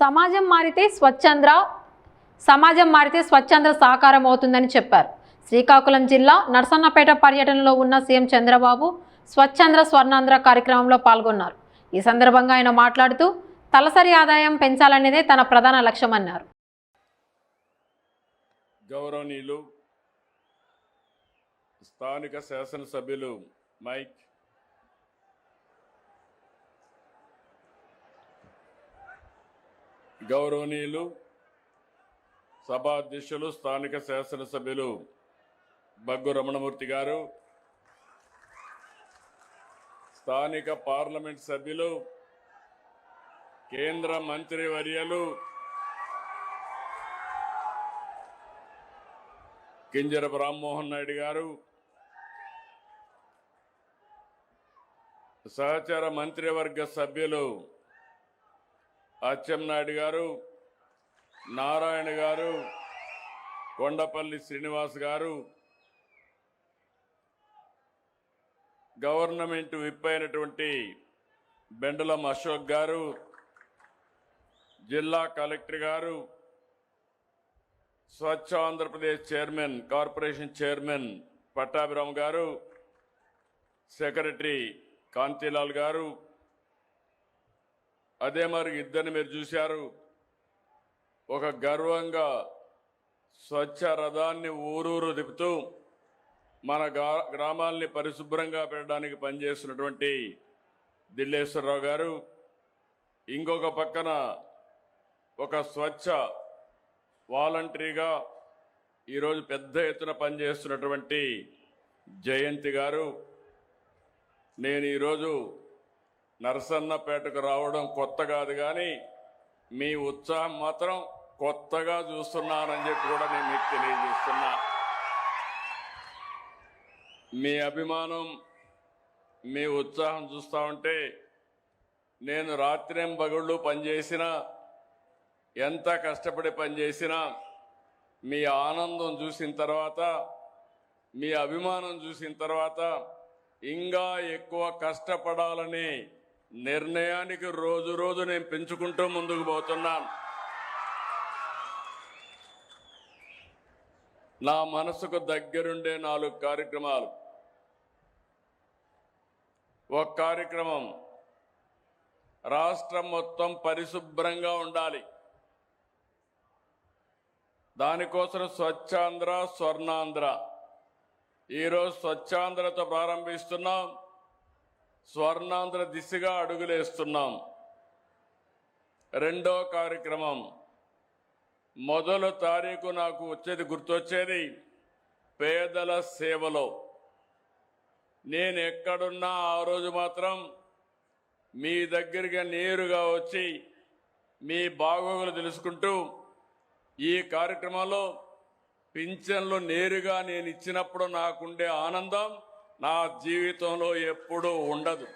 సమాజం మారితే స్వచ్ఛంద్ర సాకారం అవుతుందని చెప్పారు. శ్రీకాకుళం జిల్లా నర్సన్నపేట పర్యటనలో ఉన్న సీఎం చంద్రబాబు స్వచ్ఛంద్ర స్వర్ణాంధ్ర కార్యక్రమంలో పాల్గొన్నారు. ఈ సందర్భంగా ఆయన మాట్లాడుతూ తలసరి ఆదాయం పెంచాలనేదే తన ప్రధాన లక్ష్యమన్నారు. గౌరవనీయులు స్థానిక శాసనసభ్యులు మైక్ గౌరవనీయులు సభాధ్యక్షులు స్థానిక శాసనసభ్యులు బగ్గు రమణమూర్తి గారు, స్థానిక పార్లమెంట్ సభ్యులు కేంద్ర మంత్రివర్యులు కింజరపు రామ్మోహన్ నాయుడు గారు, సహచర మంత్రివర్గ సభ్యులు అచ్చెన్నాయుడు గారు, నారాయణ గారు, కొండపల్లి శ్రీనివాస్ గారు, గవర్నమెంట్ విప్ అయినటువంటి బెండలం అశోక్ గారు, జిల్లా కలెక్టర్ గారు, Swachh Andhra Pradesh chairman corporation chairman Pattabhiram గారు, సెక్రటరీ కాంతిలాల్ గారు, అదే మరి ఇద్దరిని మీరు చూశారు. ఒక గర్వంగా స్వచ్ఛ రథాన్ని ఊరూరు తిప్పుతూ మన గ్రామాల్ని పరిశుభ్రంగా పెట్టడానికి పనిచేస్తున్నటువంటి దిల్లేశ్వరరావు గారు, ఇంకొక పక్కన ఒక స్వచ్ఛ వాలంటరీగా ఈరోజు పెద్ద ఎత్తున పనిచేస్తున్నటువంటి జయంతి గారు. నేను ఈరోజు నరసన్నపేటకు రావడం కొత్త కాదు, కానీ మీ ఉత్సాహం మాత్రం కొత్తగా చూస్తున్నానని చెప్పి కూడా నేను మీకు తెలియజేస్తున్నా. మీ అభిమానం, మీ ఉత్సాహం చూస్తూ ఉంటే నేను రాత్రింబగళ్ళు పనిచేసినా, ఎంత కష్టపడి పనిచేసినా మీ ఆనందం చూసిన తర్వాత, మీ అభిమానం చూసిన తర్వాత ఇంకా ఎక్కువ కష్టపడాలని నిర్ణయానికి రోజు రోజు నేను పెంచుకుంటూ ముందుకు పోతున్నాను. నా మనసుకు దగ్గరుండే 4 కార్యక్రమాలు. ఒక కార్యక్రమం రాష్ట్రం మొత్తం పరిశుభ్రంగా ఉండాలి. దానికోసం స్వచ్ఛాంధ్ర స్వర్ణాంధ్ర. ఈరోజు స్వచ్ఛాంధ్రతో ప్రారంభిస్తున్నాం, స్వర్ణాంధ్ర దిశగా అడుగులేస్తున్నాం. రెండో కార్యక్రమం మొదలు తారీఖు నాకు గుర్తొచ్చేది పేదల సేవలో. నేను ఎక్కడున్నా ఆ రోజు మాత్రం మీ దగ్గరికి నేరుగా వచ్చి మీ బాగోగులు తెలుసుకుంటూ, ఈ కార్యక్రమంలో పింఛన్లు నేరుగా నేను ఇచ్చినప్పుడు నాకుండే ఆనందం నా జీవితంలో ఎప్పుడూ ఉండదు.